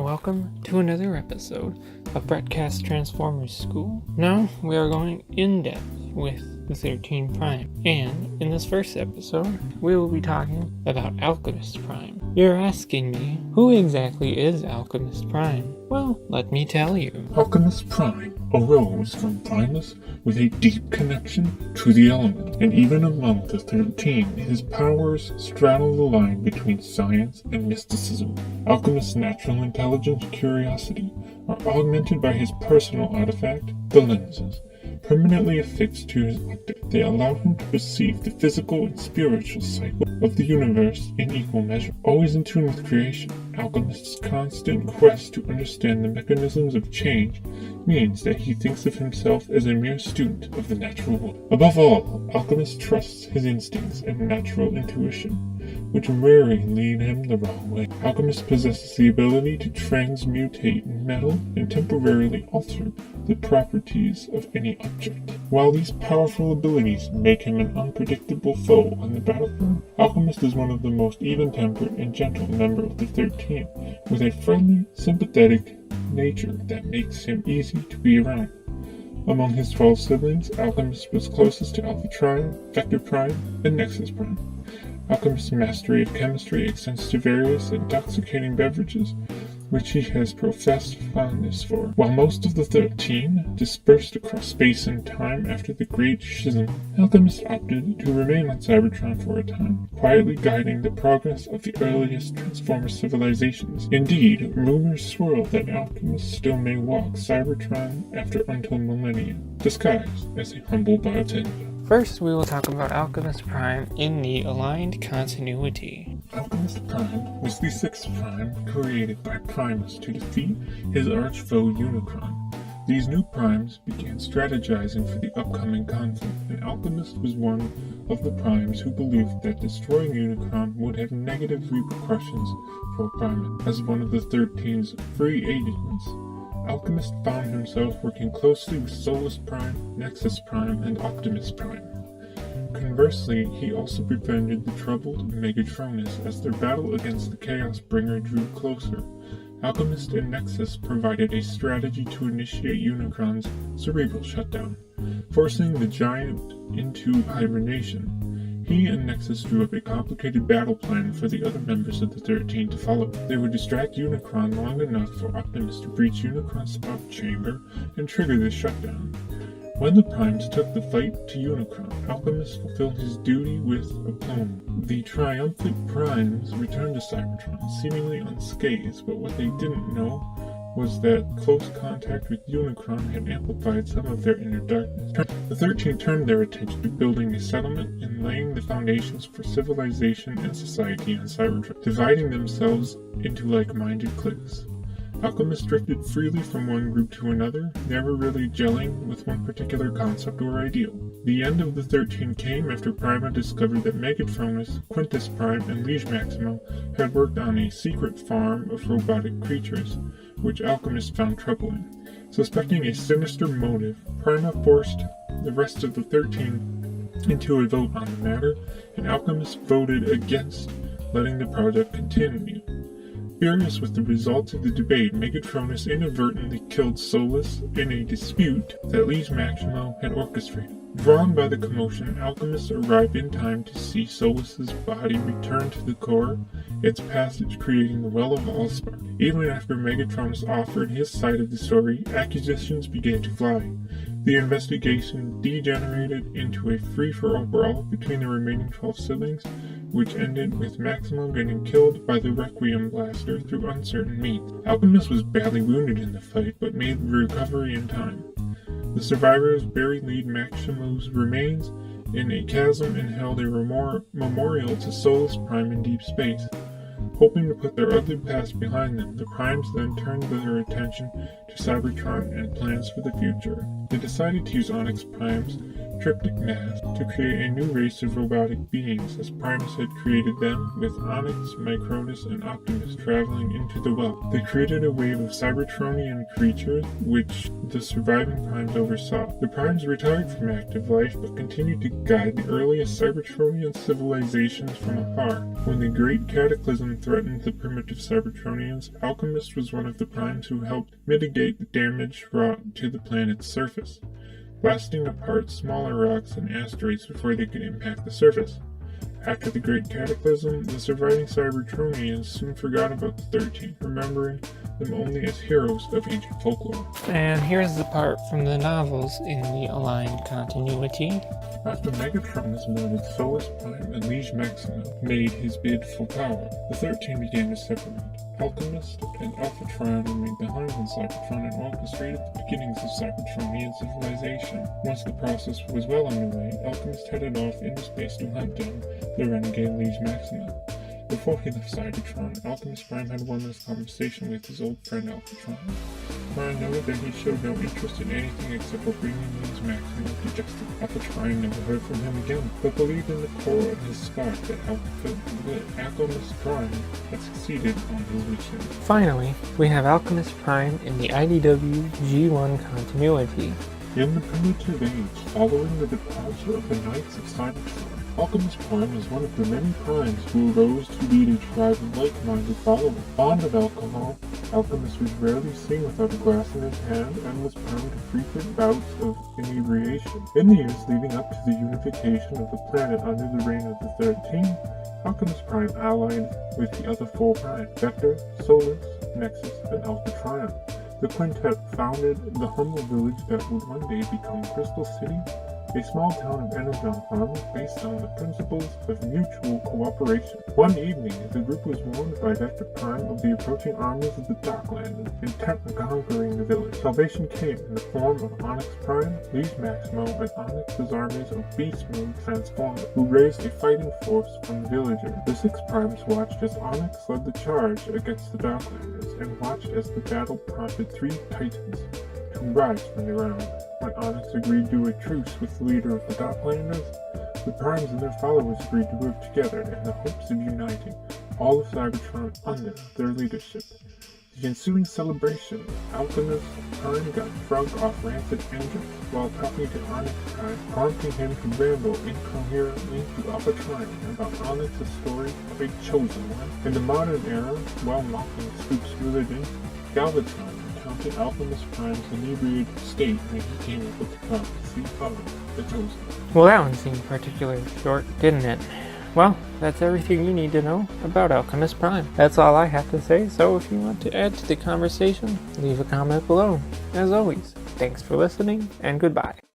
welcome to another episode of Brettcast Transformers School. Now we are going in depth with the 13 Prime, and in this first episode we will be talking about Alchemist Prime. You're asking me, who exactly is Alchemist Prime? Well, let me tell you. Alchemist Prime arose from Primus with a deep connection to the element, and even among the 13, his powers straddle the line between science and mysticism. Alchemist's natural intelligence and curiosity are augmented by his personal artifact, the lenses. Permanently affixed to his optic, they allow him to perceive the physical and spiritual cycle of the universe in equal measure. Always in tune with creation, Alchemist's constant quest to understand the mechanisms of change means that he thinks of himself as a mere student of the natural world. Above all, Alchemist trusts his instincts and natural intuition, which rarely lead him the wrong way. Alchemist possesses the ability to transmutate metal and temporarily alter the properties of any object. While these powerful abilities make him an unpredictable foe on the battlefield, Alchemist is one of the most even-tempered and gentle members of the 13, with a friendly, sympathetic nature that makes him easy to be around. Among his 12 siblings, Alchemist was closest to Alpha Prime, Vector Prime, and Nexus Prime. Alchemist's mastery of chemistry extends to various intoxicating beverages, which he has professed fondness for. While most of the 13 dispersed across space and time after the Great Schism, Alchemist opted to remain on Cybertron for a time, quietly guiding the progress of the earliest Transformer civilizations. Indeed, rumors swirl that Alchemist still may walk Cybertron after until millennia, disguised as a humble biotech. First, we will talk about Alchemist Prime in the aligned continuity. Alchemist Prime was the 6th Prime created by Primus to defeat his arch-foe Unicron. These new Primes began strategizing for the upcoming conflict, and Alchemist was one of the Primes who believed that destroying Unicron would have negative repercussions for Primus. As one of the 13's free agents, Alchemist found himself working closely with Solus Prime, Nexus Prime, and Optimus Prime. Conversely, he also befriended the troubled Megatronus as their battle against the Chaos Bringer drew closer. Alchemist and Nexus provided a strategy to initiate Unicron's cerebral shutdown, forcing the giant into hibernation. He and Nexus drew up a complicated battle plan for the other members of the 13 to follow. They would distract Unicron long enough for Optimus to breach Unicron's spot chamber and trigger the shutdown. When the Primes took the fight to Unicron, Alchemist fulfilled his duty with aplomb. The triumphant Primes returned to Cybertron, seemingly unscathed, but what they didn't know was that close contact with Unicron had amplified some of their inner darkness. The 13 turned their attention to building a settlement and laying the foundations for civilization and society on Cybertron, dividing themselves into like-minded cliques. Alchemist drifted freely from one group to another, never really gelling with one particular concept or ideal. The end of the 13 came after Prima discovered that Megatronus, Quintus Prime, and Liege Maximo had worked on a secret farm of robotic creatures, which Alchemist found troubling. Suspecting a sinister motive, Prima forced the rest of the 13 into a vote on the matter, and Alchemist voted against letting the project continue. Furious with the results of the debate, Megatronus inadvertently killed Solus in a dispute that Liege Maximo had orchestrated. Drawn by the commotion, Alchemist arrived in time to see Solus's body return to the core, its passage creating the Well of Allspark. Even after Megatronus offered his side of the story, accusations began to fly. The investigation degenerated into a free-for-all brawl between the remaining 12 siblings, which ended with Maximo getting killed by the Requiem Blaster through uncertain means. Alchemist was badly wounded in the fight, but made recovery in time. The survivors buried Liege Maximo's remains in a chasm and held a memorial to Solus Prime in deep space. Hoping to put their ugly past behind them, the Primes then turned their attention to Cybertron and plans for the future. They decided to use Onyx Primes triptych mask to create a new race of robotic beings, as Primus had created them, with Onyx, Micronus, and Optimus traveling into the well. They created a wave of Cybertronian creatures, which the surviving Primes oversaw. The Primes retired from active life, but continued to guide the earliest Cybertronian civilizations from afar. When the Great Cataclysm threatened the primitive Cybertronians, Alchemist was one of the Primes who helped mitigate the damage wrought to the planet's surface, blasting apart smaller rocks and asteroids before they could impact the surface. After the Great Cataclysm, the surviving Cybertronians soon forgot about the 13, remembering them only as heroes of ancient folklore. And here's the part from the novels in the aligned continuity. After Megatron's murdered Solus Prime and Liege Maxima made his bid for power, the 13 began to separate. Alchemist and Alpha Trion remained behind when Cybertron and orchestrated the beginnings of Cybertronian civilization. Once the process was well underway, Alchemist headed off into space to hunt down the renegade Liege Maxima. Before he left Cybertron, Alchemist Prime had one last conversation with his old friend Alpha Trion. Prime noted that he showed no interest in anything except for bringing Liege Maxima to justice. Alpha Trion never heard from him again, but believed in the core of his spark that Alchemist Prime had succeeded on his mission. Finally, we have Alchemist Prime in the IDW G1 continuity. In the primitive age, following the departure of the Knights of Cybertron, Alchemist Prime was one of the many primes who arose to lead a tribe of like-minded followers. Fond of alcohol, Alchemist was rarely seen without a glass in his hand and was prone to frequent bouts of inebriation. In the years leading up to the unification of the planet under the reign of the 13, Alchemist Prime allied with the other 4 primes, Vector, Solus, Nexus, and Alpha Trion. The quintet founded the humble village that would one day become Crystal City, a small town of Energon farmers based on the principles of mutual cooperation. One evening, the group was warned by Vector Prime of the approaching armies of the Darklanders, intent on conquering the village. Salvation came in the form of Onyx Prime, Liege Maximo, and Onyx's armies of Beast Mode Transformers, who raised a fighting force from the villagers. The 6 Primes watched as Onyx led the charge against the Darklanders, and watched as the battle prompted 3 Titans to rise from the ground. When Onyx agreed to a truce with the leader of the Darklanders, the Primes and their followers agreed to work together in the hopes of uniting all of Cybertron under their leadership. The ensuing celebration, Alchemist Prime got drunk off rancid anger while talking to Onyx Prime, prompting him to ramble incoherently to Alpha Trion about Onyx's story of a chosen one. In the modern era, while mocking Scoop's religion, Galvatron encountered Alchemist Prime's inebriated state when he came up with the prophecy of the chosen. Well, that one seemed particularly short, didn't it? Well, that's everything you need to know about Alchemist Prime. That's all I have to say, so if you want to add to the conversation, leave a comment below. As always, thanks for listening, and goodbye.